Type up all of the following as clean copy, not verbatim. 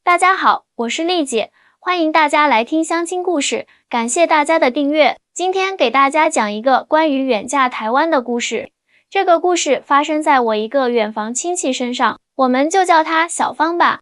大家好，我是丽姐，欢迎大家来听相亲故事，感谢大家的订阅。今天给大家讲一个关于远嫁台湾的故事。这个故事发生在我一个远房亲戚身上，我们就叫她小芳吧。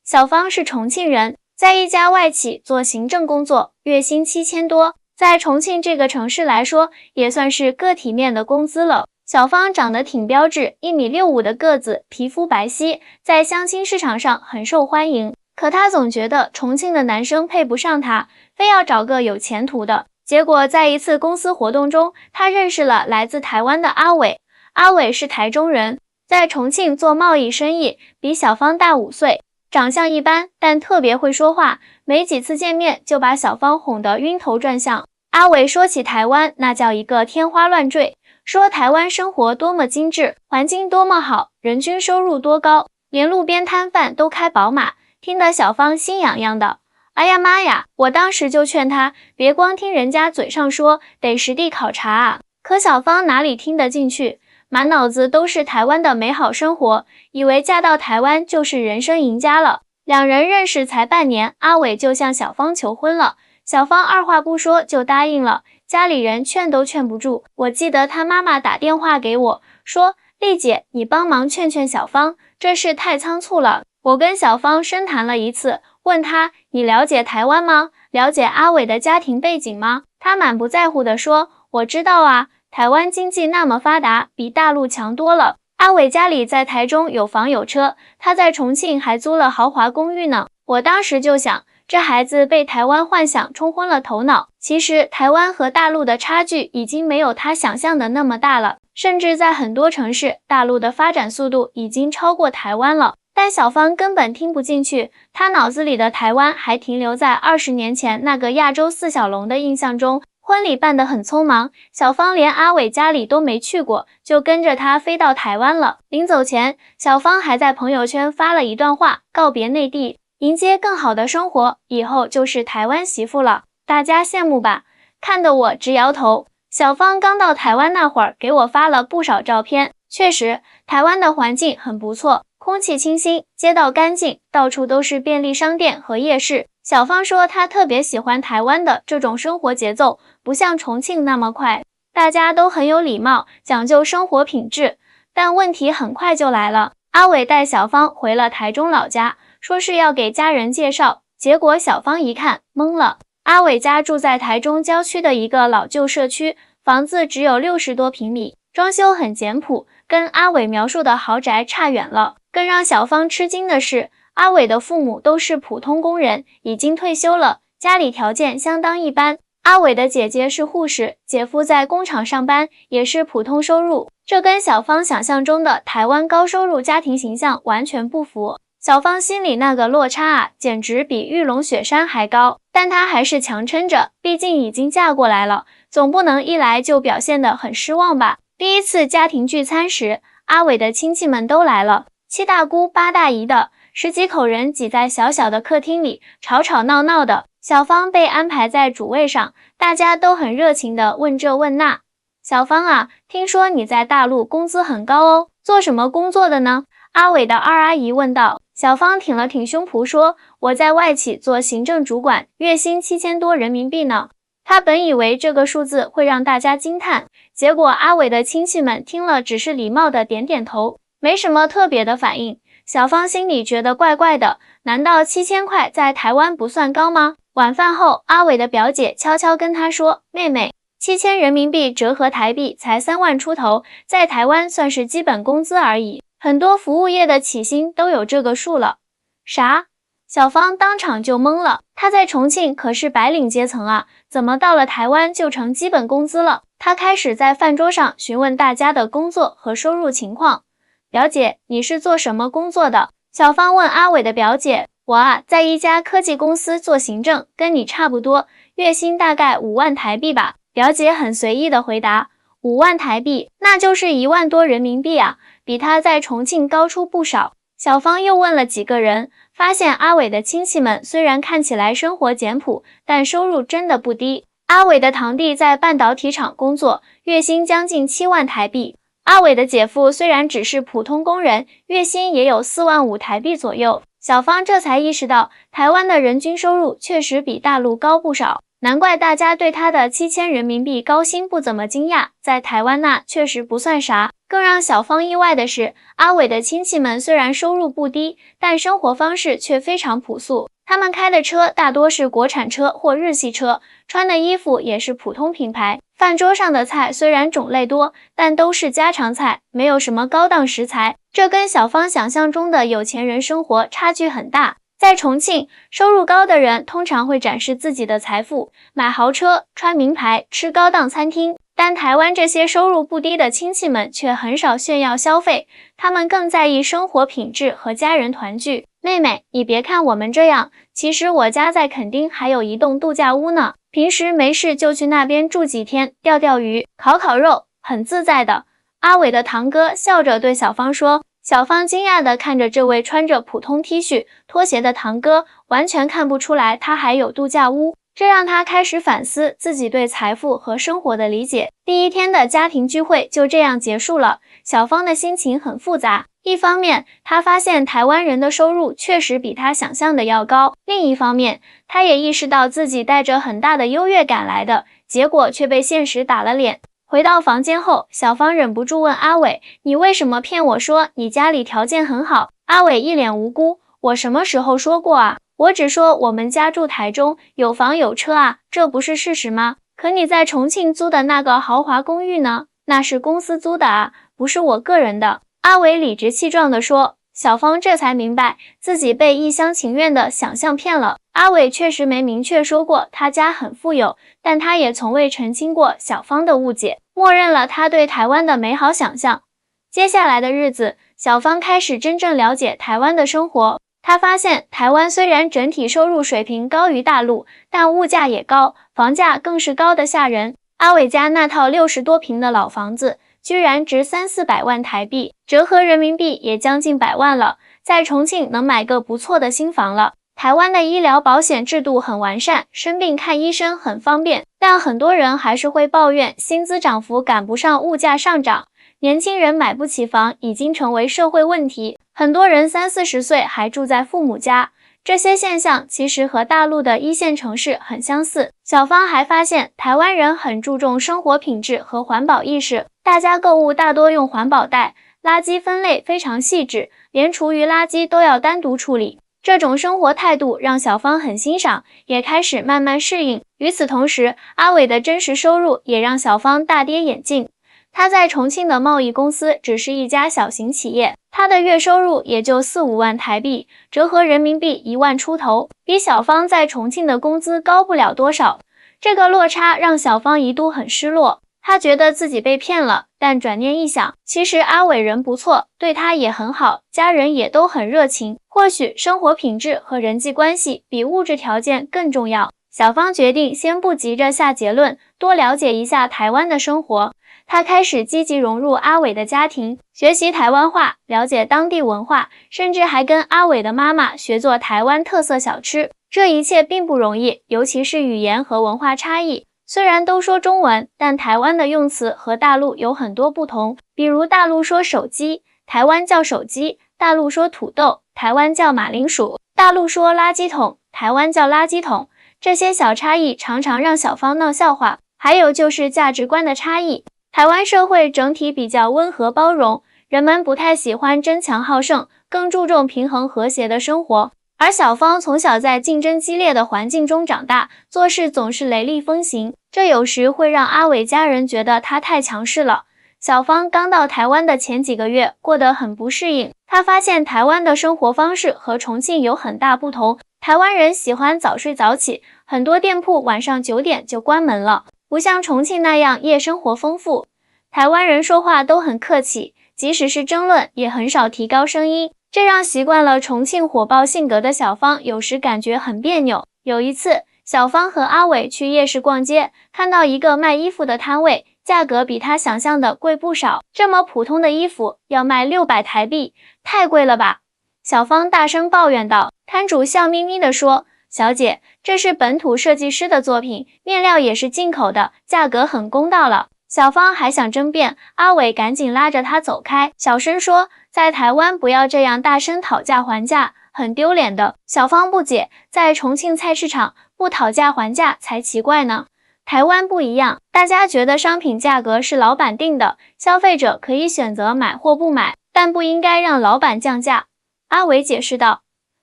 小芳是重庆人，在一家外企做行政工作，月薪7000多，在重庆这个城市来说，也算是个体面的工资了。小芳长得挺标致，1.65米的个子，皮肤白皙，在相亲市场上很受欢迎。可她总觉得重庆的男生配不上她，非要找个有前途的。结果在一次公司活动中，她认识了来自台湾的阿伟。阿伟是台中人，在重庆做贸易生意，比小芳大5岁，长相一般，但特别会说话，没几次见面就把小芳哄得晕头转向。阿伟说起台湾，那叫一个天花乱坠，说台湾生活多么精致，环境多么好，人均收入多高，连路边摊贩都开宝马，听得小芳心痒痒的。哎呀妈呀，我当时就劝她别光听人家嘴上说，得实地考察啊。可小芳哪里听得进去，满脑子都是台湾的美好生活，以为嫁到台湾就是人生赢家了。两人认识才半年，阿伟就向小芳求婚了。小芳二话不说就答应了，家里人劝都劝不住。我记得她妈妈打电话给我说，丽姐，你帮忙劝劝小芳，这事太仓促了。我跟小芳深谈了一次，问她，你了解台湾吗？了解阿伟的家庭背景吗？她满不在乎地说，我知道啊，台湾经济那么发达，比大陆强多了。阿伟家里在台中有房有车，他在重庆还租了豪华公寓呢。我当时就想，这孩子被台湾幻想冲昏了头脑。其实台湾和大陆的差距已经没有他想象的那么大了，甚至在很多城市，大陆的发展速度已经超过台湾了。但小芳根本听不进去，她脑子里的台湾还停留在20年前那个亚洲四小龙的印象中。婚礼办得很匆忙，小芳连阿伟家里都没去过，就跟着他飞到台湾了。临走前，小芳还在朋友圈发了一段话，告别内地，迎接更好的生活，以后就是台湾媳妇了。大家羡慕吧？看得我直摇头。小芳刚到台湾那会儿，给我发了不少照片。确实，台湾的环境很不错，空气清新，街道干净，到处都是便利商店和夜市。小芳说她特别喜欢台湾的这种生活节奏，不像重庆那么快，大家都很有礼貌，讲究生活品质。但问题很快就来了，阿伟带小芳回了台中老家，说是要给家人介绍，结果小芳一看懵了。阿伟家住在台中郊区的一个老旧社区，房子只有60多平米，装修很简朴，跟阿伟描述的豪宅差远了。更让小芳吃惊的是，阿伟的父母都是普通工人，已经退休了，家里条件相当一般。阿伟的姐姐是护士，姐夫在工厂上班，也是普通收入，这跟小芳想象中的台湾高收入家庭形象完全不符。小芳心里那个落差啊，简直比玉龙雪山还高，但她还是强撑着，毕竟已经嫁过来了，总不能一来就表现得很失望吧。第一次家庭聚餐时，阿伟的亲戚们都来了，7大姑8大姨的，10几口人挤在小小的客厅里，吵吵闹闹的。小芳被安排在主位上，大家都很热情地问这问那。小芳啊，听说你在大陆工资很高哦，做什么工作的呢？阿伟的二阿姨问道。小芳挺了挺胸脯说，我在外企做行政主管，月薪7000多人民币呢。她本以为这个数字会让大家惊叹，结果阿伟的亲戚们听了只是礼貌地点点头，没什么特别的反应。小芳心里觉得怪怪的，难道7000块在台湾不算高吗？晚饭后，阿伟的表姐悄悄跟他说，妹妹，7000人民币折合台币才3万出头，在台湾算是基本工资而已，很多服务业的起薪都有这个数了。啥？小芳当场就懵了，她在重庆可是白领阶层啊，怎么到了台湾就成基本工资了？她开始在饭桌上询问大家的工作和收入情况。表姐，你是做什么工作的？小芳问阿伟的表姐。我啊，在一家科技公司做行政，跟你差不多，月薪大概5万台币吧。表姐很随意的回答，5万台币，那就是1万多人民币啊，比她在重庆高出不少。小芳又问了几个人，发现阿伟的亲戚们虽然看起来生活简朴，但收入真的不低。阿伟的堂弟在半导体厂工作，月薪将近7万台币。阿伟的姐夫虽然只是普通工人，月薪也有4万5台币左右。小芳这才意识到，台湾的人均收入确实比大陆高不少，难怪大家对她的7000人民币高薪不怎么惊讶，在台湾那确实不算啥。更让小芳意外的是，阿伟的亲戚们虽然收入不低，但生活方式却非常朴素。他们开的车大多是国产车或日系车，穿的衣服也是普通品牌。饭桌上的菜虽然种类多，但都是家常菜，没有什么高档食材。这跟小芳想象中的有钱人生活差距很大。在重庆，收入高的人通常会展示自己的财富，买豪车、穿名牌、吃高档餐厅。但台湾这些收入不低的亲戚们却很少炫耀消费，他们更在意生活品质和家人团聚。妹妹，你别看我们这样，其实我家在垦丁还有一栋度假屋呢，平时没事就去那边住几天，钓钓鱼，烤烤肉，很自在的。阿伟的堂哥笑着对小芳说。小芳惊讶地看着这位穿着普通 T 恤、拖鞋的堂哥，完全看不出来他还有度假屋。这让他开始反思自己对财富和生活的理解。第一天的家庭聚会就这样结束了，小芳的心情很复杂。一方面，她发现台湾人的收入确实比她想象的要高；另一方面，她也意识到自己带着很大的优越感来的，结果却被现实打了脸。回到房间后，小芳忍不住问阿伟：“你为什么骗我说你家里条件很好？”阿伟一脸无辜：“我什么时候说过啊？我只说我们家住台中，有房有车啊，这不是事实吗？可你在重庆租的那个豪华公寓呢？那是公司租的啊，不是我个人的。”阿伟理直气壮地说。小芳这才明白自己被一厢情愿的想象骗了。阿伟确实没明确说过他家很富有，但他也从未澄清过小芳的误解，默认了他对台湾的美好想象。接下来的日子，小芳开始真正了解台湾的生活。她发现台湾虽然整体收入水平高于大陆，但物价也高，房价更是高得吓人。阿伟家那套60多平的老房子居然值300-400万台币，折合人民币也将近100万了，在重庆能买个不错的新房了。台湾的医疗保险制度很完善，生病看医生很方便，但很多人还是会抱怨薪资涨幅赶不上物价上涨，年轻人买不起房已经成为社会问题，很多人30-40岁还住在父母家。这些现象其实和大陆的一线城市很相似。小芳还发现，台湾人很注重生活品质和环保意识，大家购物大多用环保袋，垃圾分类非常细致，连厨余垃圾都要单独处理。这种生活态度让小芳很欣赏，也开始慢慢适应。与此同时，阿伟的真实收入也让小芳大跌眼镜。他在重庆的贸易公司只是一家小型企业，他的月收入也就4-5万台币，折合人民币1万出头，比小芳在重庆的工资高不了多少。这个落差让小芳一度很失落，她觉得自己被骗了，但转念一想，其实阿伟人不错，对她也很好，家人也都很热情，或许生活品质和人际关系比物质条件更重要。小芳决定先不急着下结论，多了解一下台湾的生活。她开始积极融入阿伟的家庭，学习台湾话，了解当地文化，甚至还跟阿伟的妈妈学做台湾特色小吃。这一切并不容易，尤其是语言和文化差异。虽然都说中文，但台湾的用词和大陆有很多不同，比如大陆说手机，台湾叫手机；大陆说土豆，台湾叫马铃薯；大陆说垃圾桶，台湾叫垃圾桶。这些小差异常常让小芳闹笑话。还有就是价值观的差异。台湾社会整体比较温和包容，人们不太喜欢争强好胜，更注重平衡和谐的生活。而小芳从小在竞争激烈的环境中长大，做事总是雷厉风行，这有时会让阿伟家人觉得她太强势了。小芳刚到台湾的前几个月过得很不适应，她发现台湾的生活方式和重庆有很大不同。台湾人喜欢早睡早起，很多店铺晚上9点就关门了，不像重庆那样夜生活丰富。台湾人说话都很客气，即使是争论也很少提高声音，这让习惯了重庆火爆性格的小芳有时感觉很别扭。有一次，小芳和阿伟去夜市逛街，看到一个卖衣服的摊位，价格比他想象的贵不少，这么普通的衣服要卖600台币，太贵了吧？小芳大声抱怨道。摊主笑眯眯地说：“小姐，这是本土设计师的作品，面料也是进口的，价格很公道了。”小芳还想争辩，阿伟赶紧拉着她走开，小声说：“在台湾不要这样大声讨价还价，很丢脸的。小芳不解，在重庆菜市场不讨价还价才奇怪呢。台湾不一样，大家觉得商品价格是老板定的，消费者可以选择买或不买，但不应该让老板降价。阿伟解释道。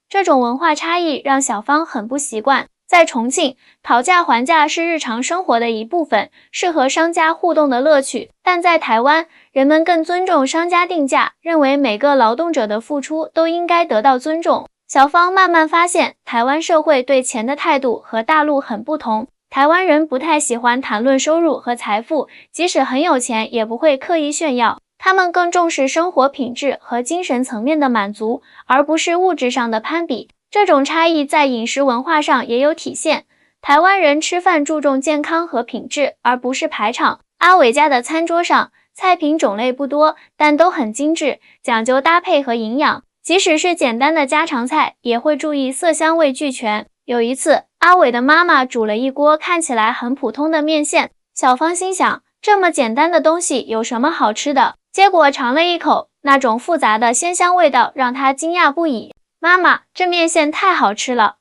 这种文化差异让小芳很不习惯。在重庆，讨价还价是日常生活的一部分，是和商家互动的乐趣。但在台湾，人们更尊重商家定价，认为每个劳动者的付出都应该得到尊重。小芳慢慢发现，台湾社会对钱的态度和大陆很不同。台湾人不太喜欢谈论收入和财富，即使很有钱，也不会刻意炫耀。他们更重视生活品质和精神层面的满足，而不是物质上的攀比。这种差异在饮食文化上也有体现。台湾人吃饭注重健康和品质，而不是排场。阿伟家的餐桌上，菜品种类不多，但都很精致，讲究搭配和营养。即使是简单的家常菜，也会注意色香味俱全。有一次，阿伟的妈妈煮了一锅看起来很普通的面线，小芳心想，这么简单的东西有什么好吃的？结果尝了一口，那种复杂的鲜香味道让她惊讶不已。妈妈，这面线太好吃了！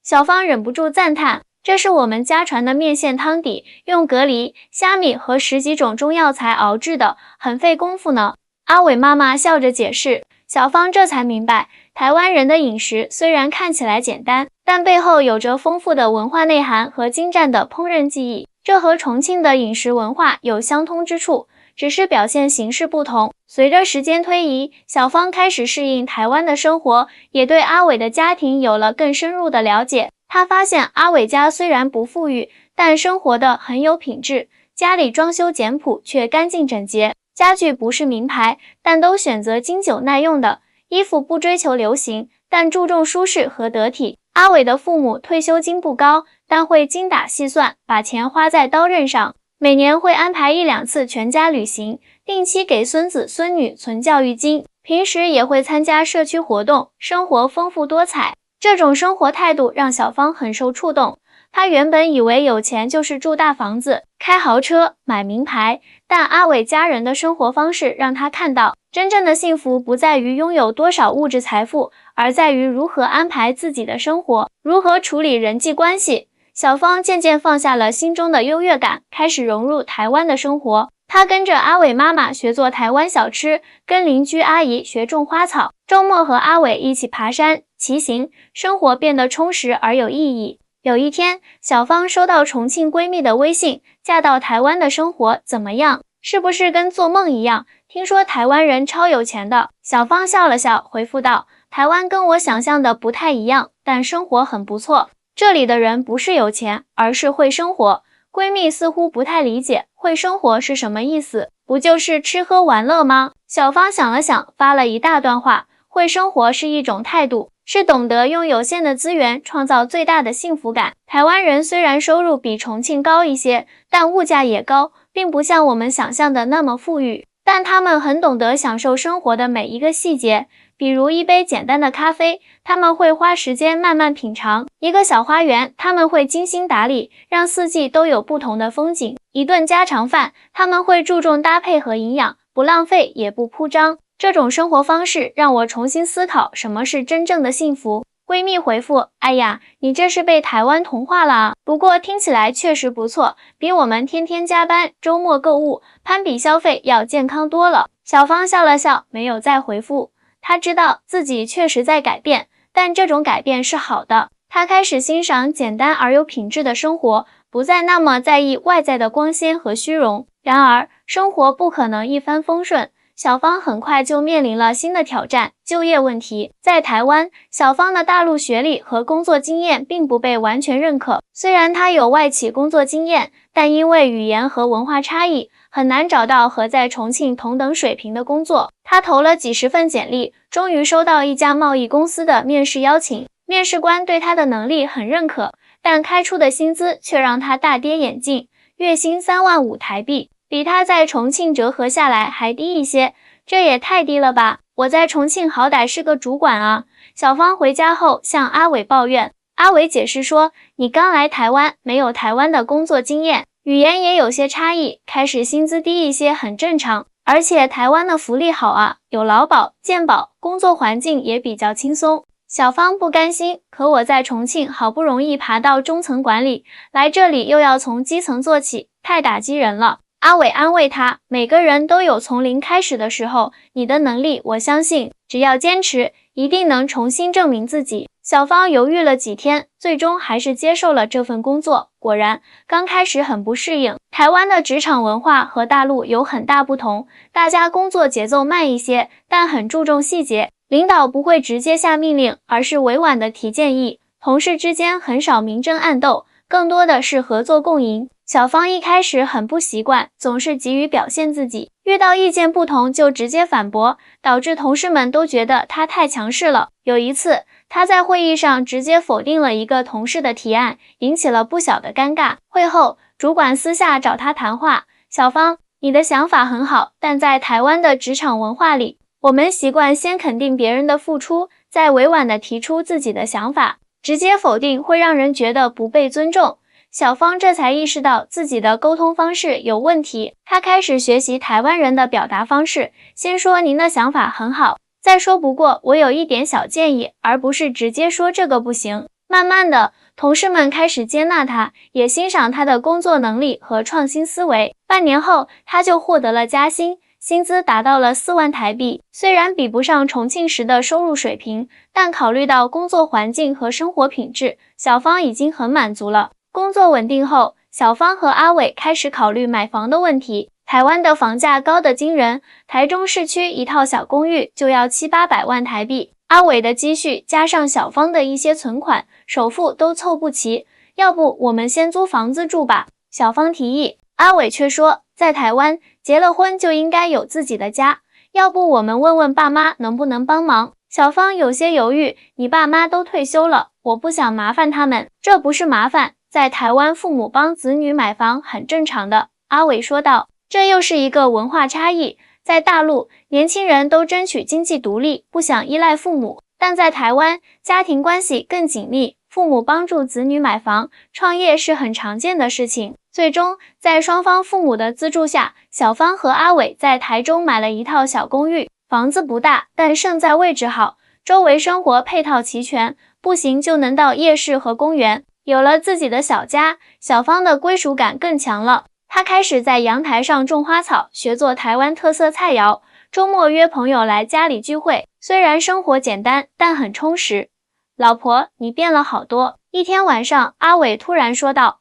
小芳忍不住赞叹，这是我们家传的面线汤底，用蛤蜊、虾米和10几种中药材熬制的，很费功夫呢。阿伟妈妈笑着解释，小芳这才明白，台湾人的饮食虽然看起来简单，但背后有着丰富的文化内涵和精湛的烹饪技艺，这和重庆的饮食文化有相通之处。只是表现形式不同。随着时间推移，小芳开始适应台湾的生活，也对阿伟的家庭有了更深入的了解。她发现阿伟家虽然不富裕，但生活的很有品质，家里装修简朴却干净整洁，家具不是名牌，但都选择经久耐用的，衣服不追求流行，但注重舒适和得体。阿伟的父母退休金不高，但会精打细算，把钱花在刀刃上。每年会安排1、2次全家旅行，定期给孙子孙女存教育金，平时也会参加社区活动，生活丰富多彩。这种生活态度让小芳很受触动。她原本以为有钱就是住大房子、开豪车、买名牌，但阿伟家人的生活方式让她看到，真正的幸福不在于拥有多少物质财富，而在于如何安排自己的生活，如何处理人际关系。小芳渐渐放下了心中的优越感，开始融入台湾的生活。她跟着阿伟妈妈学做台湾小吃，跟邻居阿姨学种花草，周末和阿伟一起爬山、骑行，生活变得充实而有意义。有一天，小芳收到重庆闺蜜的微信，嫁到台湾的生活怎么样？是不是跟做梦一样？听说台湾人超有钱的。小芳笑了笑，回复道，台湾跟我想象的不太一样，但生活很不错。这里的人不是有钱，而是会生活。闺蜜似乎不太理解，会生活是什么意思？不就是吃喝玩乐吗？小芳想了想，发了一大段话。会生活是一种态度，是懂得用有限的资源创造最大的幸福感。台湾人虽然收入比重庆高一些，但物价也高，并不像我们想象的那么富裕。但他们很懂得享受生活的每一个细节。比如一杯简单的咖啡，他们会花时间慢慢品尝；一个小花园，他们会精心打理，让四季都有不同的风景；一顿家常饭，他们会注重搭配和营养，不浪费也不铺张。这种生活方式让我重新思考什么是真正的幸福。闺蜜回复：哎呀，你这是被台湾同化了啊！不过听起来确实不错，比我们天天加班、周末购物、攀比消费要健康多了。小芳笑了笑，没有再回复。她知道自己确实在改变，但这种改变是好的。她开始欣赏简单而有品质的生活，不再那么在意外在的光鲜和虚荣。然而，生活不可能一帆风顺，小芳很快就面临了新的挑战——就业问题。在台湾，小芳的大陆学历和工作经验并不被完全认可。虽然她有外企工作经验，但因为语言和文化差异，很难找到和在重庆同等水平的工作。她投了几十份简历，终于收到一家贸易公司的面试邀请。面试官对她的能力很认可，但开出的薪资却让她大跌眼镜，月薪3.5万台币。比他在重庆折合下来还低一些，这也太低了吧！我在重庆好歹是个主管啊。小芳回家后向阿伟抱怨，阿伟解释说，你刚来台湾，没有台湾的工作经验，语言也有些差异，开始薪资低一些很正常，而且台湾的福利好啊，有劳保、健保，工作环境也比较轻松。小芳不甘心，可我在重庆好不容易爬到中层管理，来这里又要从基层做起，太打击人了。阿伟安慰她，每个人都有从零开始的时候，你的能力我相信，只要坚持，一定能重新证明自己。小芳犹豫了几天，最终还是接受了这份工作。果然，刚开始很不适应，台湾的职场文化和大陆有很大不同，大家工作节奏慢一些，但很注重细节。领导不会直接下命令，而是委婉的提建议，同事之间很少明争暗斗，更多的是合作共赢。小芳一开始很不习惯，总是急于表现自己，遇到意见不同就直接反驳，导致同事们都觉得她太强势了。有一次，她在会议上直接否定了一个同事的提案，引起了不小的尴尬。会后，主管私下找她谈话，小芳，你的想法很好，但在台湾的职场文化里，我们习惯先肯定别人的付出，再委婉地提出自己的想法，直接否定会让人觉得不被尊重。小芳这才意识到自己的沟通方式有问题，她开始学习台湾人的表达方式，先说您的想法很好，再说不过我有一点小建议，而不是直接说这个不行。慢慢的，同事们开始接纳她，也欣赏她的工作能力和创新思维。半年后，她就获得了加薪，薪资达到了4万台币，虽然比不上重庆时的收入水平，但考虑到工作环境和生活品质，小芳已经很满足了。工作稳定后，小芳和阿伟开始考虑买房的问题。台湾的房价高得惊人，台中市区一套小公寓就要700-800万台币。阿伟的积蓄加上小芳的一些存款，首付都凑不齐，要不我们先租房子住吧？小芳提议，阿伟却说，在台湾结了婚就应该有自己的家，要不我们问问爸妈能不能帮忙？小芳有些犹豫，你爸妈都退休了，我不想麻烦他们。这不是麻烦，在台湾父母帮子女买房很正常的，阿伟说道。这又是一个文化差异，在大陆，年轻人都争取经济独立，不想依赖父母，但在台湾，家庭关系更紧密，父母帮助子女买房、创业是很常见的事情。最终，在双方父母的资助下，小芳和阿伟在台中买了一套小公寓，房子不大，但胜在位置好，周围生活配套齐全，步行就能到夜市和公园。有了自己的小家，小芳的归属感更强了。她开始在阳台上种花草，学做台湾特色菜肴，周末约朋友来家里聚会。虽然生活简单，但很充实。老婆，你变了好多。一天晚上，阿伟突然说道。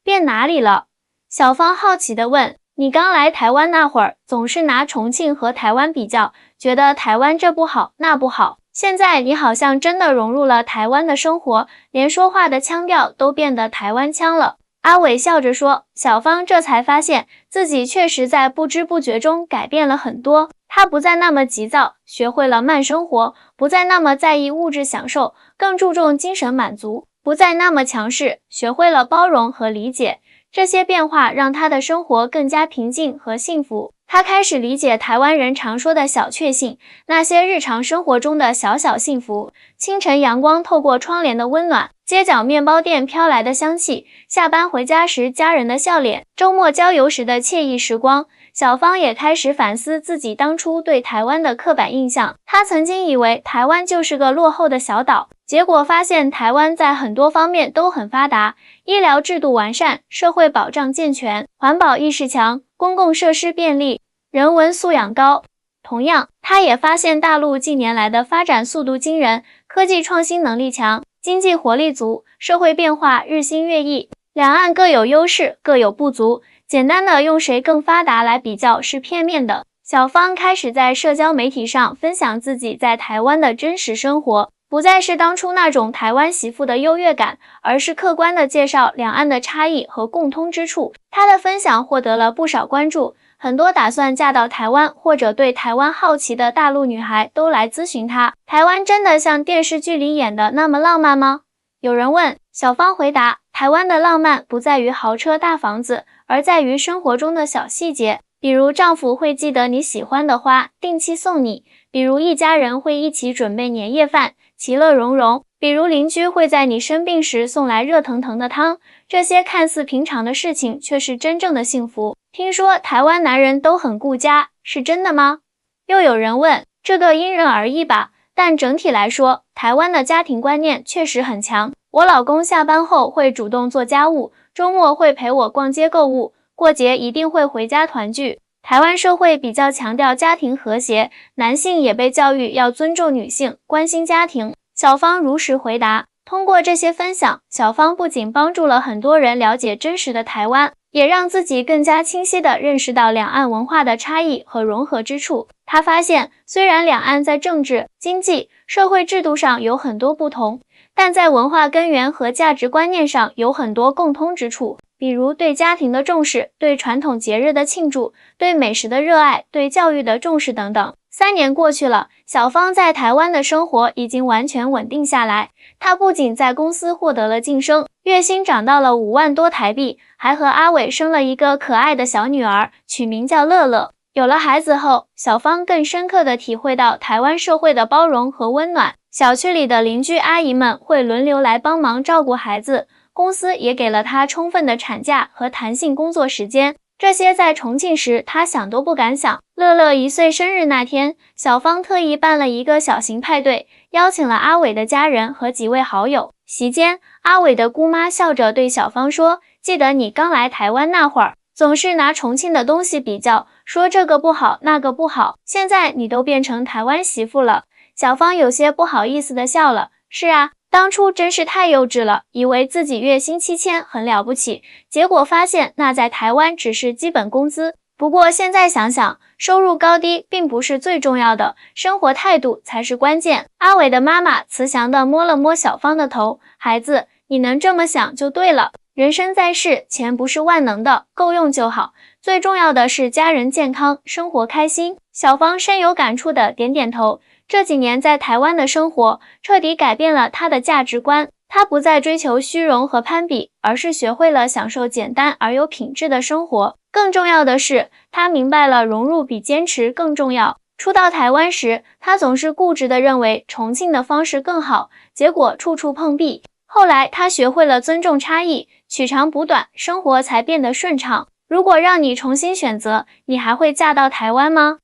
变哪里了？小芳好奇地问。你刚来台湾那会儿，总是拿重庆和台湾比较，觉得台湾这不好那不好。现在你好像真的融入了台湾的生活，连说话的腔调都变得台湾腔了。阿伟笑着说，小芳这才发现自己确实在不知不觉中改变了很多。她不再那么急躁，学会了慢生活，不再那么在意物质享受，更注重精神满足，不再那么强势，学会了包容和理解。这些变化让她的生活更加平静和幸福。她开始理解台湾人常说的小确幸，那些日常生活中的小小幸福。清晨阳光透过窗帘的温暖，街角面包店飘来的香气，下班回家时家人的笑脸，周末郊游时的惬意时光。小芳也开始反思自己当初对台湾的刻板印象。她曾经以为台湾就是个落后的小岛，结果发现台湾在很多方面都很发达，医疗制度完善，社会保障健全，环保意识强，公共设施便利，人文素养高。同样，她也发现大陆近年来的发展速度惊人，科技创新能力强，经济活力足，社会变化日新月异。两岸各有优势，各有不足。简单的用谁更发达来比较是片面的。小芳开始在社交媒体上分享自己在台湾的真实生活，不再是当初那种台湾媳妇的优越感，而是客观的介绍两岸的差异和共通之处。她的分享获得了不少关注，很多打算嫁到台湾或者对台湾好奇的大陆女孩都来咨询她。台湾真的像电视剧里演的那么浪漫吗？有人问，小芳回答，台湾的浪漫不在于豪车大房子，而在于生活中的小细节，比如丈夫会记得你喜欢的花，定期送你，比如一家人会一起准备年夜饭，其乐融融，比如邻居会在你生病时送来热腾腾的汤，这些看似平常的事情却是真正的幸福。听说台湾男人都很顾家，是真的吗？又有人问，这个因人而异吧，但整体来说，台湾的家庭观念确实很强。我老公下班后会主动做家务，周末会陪我逛街购物，过节一定会回家团聚。台湾社会比较强调家庭和谐，男性也被教育要尊重女性，关心家庭。小芳如实回答。通过这些分享，小芳不仅帮助了很多人了解真实的台湾，也让自己更加清晰地认识到两岸文化的差异和融合之处。她发现，虽然两岸在政治、经济、社会制度上有很多不同，但在文化根源和价值观念上有很多共通之处，比如对家庭的重视、对传统节日的庆祝、对美食的热爱、对教育的重视等等。3年过去了，小芳在台湾的生活已经完全稳定下来。她不仅在公司获得了晋升，月薪涨到了5万多台币，还和阿伟生了一个可爱的小女儿，取名叫乐乐。有了孩子后，小芳更深刻地体会到台湾社会的包容和温暖。小区里的邻居阿姨们会轮流来帮忙照顾孩子，公司也给了她充分的产假和弹性工作时间。这些在重庆时她想都不敢想。乐乐1岁生日那天，小芳特意办了一个小型派对，邀请了阿伟的家人和几位好友。席间，阿伟的姑妈笑着对小芳说：“记得你刚来台湾那会儿，总是拿重庆的东西比较，说这个不好那个不好，现在你都变成台湾媳妇了。”小芳有些不好意思地笑了。是啊，当初真是太幼稚了，以为自己月薪7000很了不起，结果发现那在台湾只是基本工资。不过现在想想，收入高低并不是最重要的，生活态度才是关键。阿伟的妈妈慈祥地摸了摸小芳的头，孩子，你能这么想就对了。人生在世，钱不是万能的，够用就好。最重要的是家人健康，生活开心。小芳深有感触地点点头。这几年在台湾的生活，彻底改变了她的价值观。她不再追求虚荣和攀比，而是学会了享受简单而有品质的生活。更重要的是，她明白了融入比坚持更重要。初到台湾时，她总是固执地认为重庆的方式更好，结果处处碰壁。后来她学会了尊重差异，取长补短，生活才变得顺畅。如果让你重新选择，你还会嫁到台湾吗？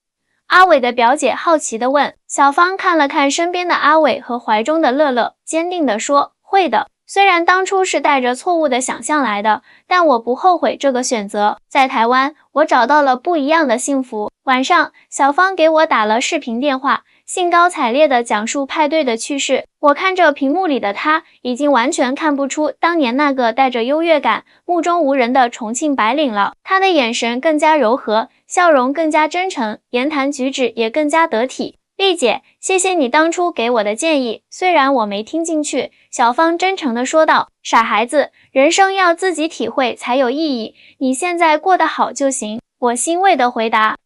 阿伟的表姐好奇地问。小芳看了看身边的阿伟和怀中的乐乐，坚定地说：“会的。虽然当初是带着错误的想象来的，但我不后悔这个选择。在台湾，我找到了不一样的幸福。”晚上，小芳给我打了视频电话，兴高采烈地讲述派对的趣事。我看着屏幕里的她，已经完全看不出当年那个带着优越感、目中无人的重庆白领了。她的眼神更加柔和，笑容更加真诚，言谈举止也更加得体。丽姐，谢谢你当初给我的建议，虽然我没听进去。小芳真诚地说道。傻孩子，人生要自己体会才有意义，你现在过得好就行。我欣慰地回答。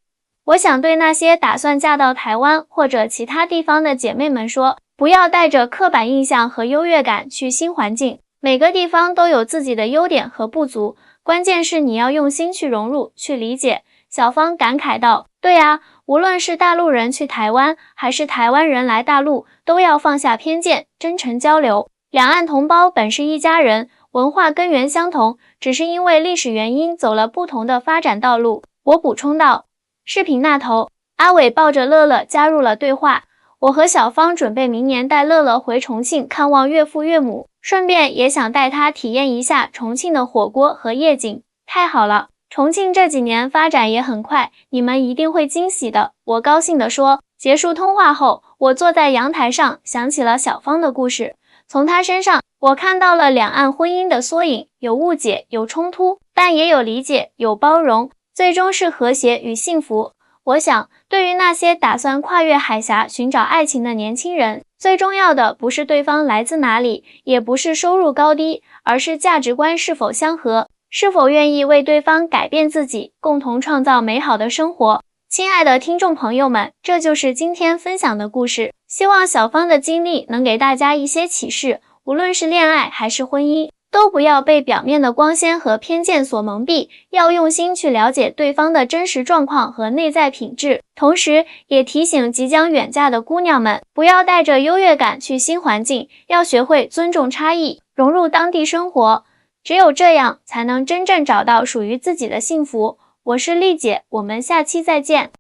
我想对那些打算嫁到台湾或者其他地方的姐妹们说，不要带着刻板印象和优越感去新环境。每个地方都有自己的优点和不足，关键是你要用心去融入，去理解。小芳感慨道。对啊，无论是大陆人去台湾，还是台湾人来大陆，都要放下偏见，真诚交流。两岸同胞本是一家人，文化根源相同，只是因为历史原因走了不同的发展道路。我补充道。视频那头，阿伟抱着乐乐加入了对话。我和小芳准备明年带乐乐回重庆看望岳父岳母，顺便也想带他体验一下重庆的火锅和夜景。太好了！重庆这几年发展也很快，你们一定会惊喜的，我高兴地说。结束通话后，我坐在阳台上，想起了小芳的故事。从她身上，我看到了两岸婚姻的缩影，有误解，有冲突，但也有理解，有包容，最终是和谐与幸福。我想，对于那些打算跨越海峡寻找爱情的年轻人，最重要的不是对方来自哪里，也不是收入高低，而是价值观是否相合。是否愿意为对方改变自己，共同创造美好的生活？亲爱的听众朋友们，这就是今天分享的故事。希望小芳的经历能给大家一些启示，无论是恋爱还是婚姻，都不要被表面的光鲜和偏见所蒙蔽，要用心去了解对方的真实状况和内在品质。同时，也提醒即将远嫁的姑娘们，不要带着优越感去新环境，要学会尊重差异，融入当地生活。只有这样，才能真正找到属于自己的幸福。我是丽姐，我们下期再见。